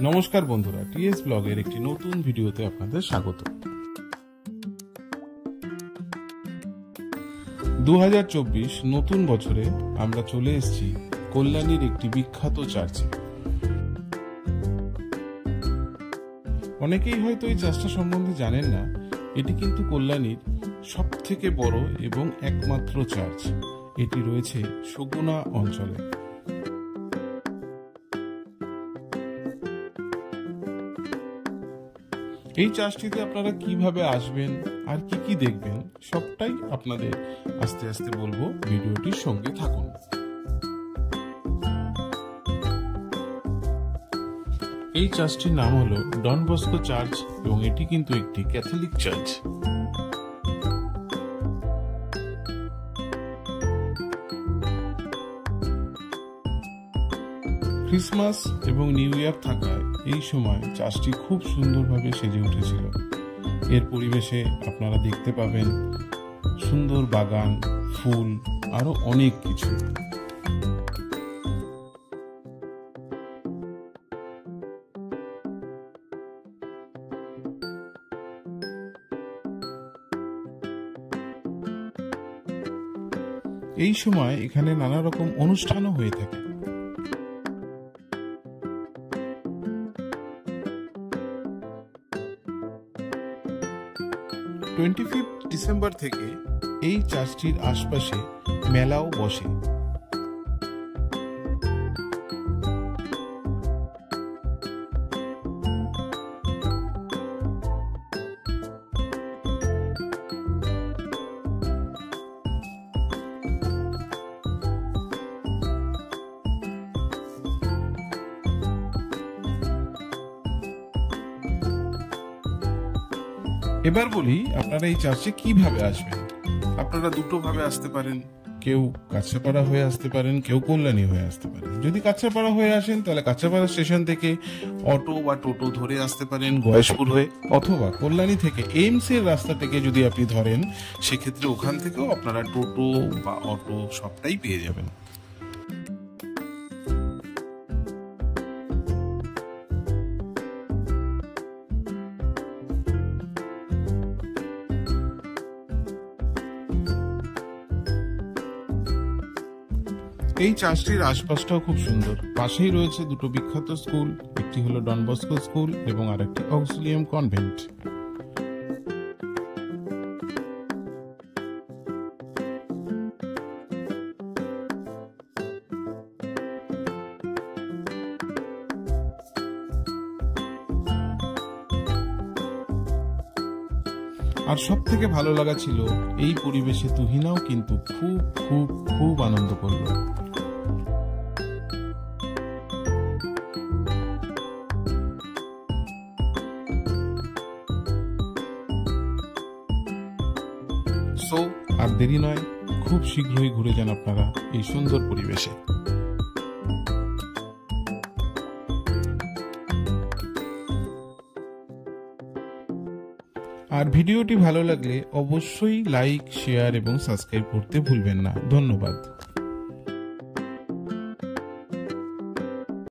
নমস্কার বন্ধুরা, টিএস ব্লগের একটি নতুন ভিডিওতে আপনাদের স্বাগত। 2024 নতুন বছরে আমরা চলে এসেছি কল্যাণীর একটি বিখ্যাত চার্চে। অনেকেই হয়তো এই চার্চটা সম্বন্ধে জানেন না। এটি কিন্তু কল্যাণীর সব থেকে বড় এবং একমাত্র চার্চ। এটি রয়েছে সগুনা অঞ্চলে। এই চার্চটিতে আপনারা কিভাবে আসবেন আর কি কি দেখবেন সবটাই আপনাদের আস্তে আস্তে বলবো, ভিডিওটির সঙ্গে থাকুন। এই চার্চটির নাম হলো ডন বস্কো চার্চ এবং এটি কিন্তু একটি ক্যাথলিক চার্চ। ক্রিসমাস এবং নিউ ইয়ার থাকায় এই সময় চার্চটি খুব সুন্দরভাবে সেজে উঠেছিল। এর পরিবেশে আপনারা দেখতে পাবেন সুন্দর বাগান, ফুল, আরো অনেক কিছু। এই সময় এখানে নানা রকম অনুষ্ঠানও হয়ে থাকে। 25 ডিসেম্বর থেকে এই চার্চটির আশপাশে মেলাও বসে। এবার বলি আপনারা এই চার্চে কিভাবে আসবেন। আপনারা দুটো ভাবে আসতে পারেন, কেউ কাছাপাড়া হয়ে আসতে পারেন, কেউ কল্যাণী হয়ে আসতে পারেন। যদি কাছাপাড়া হয়ে আসেন তাহলে কাছাপাড়া স্টেশন থেকে অটো বা টোটো ধরে আসতে পারেন গয়েশপুর হয়ে, অথবা কল্যাণী থেকে এইমস এর রাস্তা থেকে যদি আপনি ধরেন সেক্ষেত্রে ওখান থেকেও আপনারা টোটো বা অটো সবটাই পেয়ে যাবেন। এই চার্চটির আশপাশটাও খুব সুন্দর। পাশেই রয়েছে দুটো বিখ্যাত স্কুল, একটি হলো ডন বস্কো স্কুল এবং আরেকটি অক্সিলিয়াম কনভেন্ট। আর সব থেকে ভালো লাগা ছিল এই পরিবেশে তুহিনাও কিন্তু খুব খুব খুব আনন্দ করলো। সো আর দেরি নয়, খুব শীঘ্রই ঘুরে যান আপনারা এই সুন্দর পরিবেশে। আর ভিডিওটি ভালো লাগলে অবশ্যই লাইক, শেয়ার এবং সাবস্ক্রাইব করতে ভুলবেন না। ধন্যবাদ।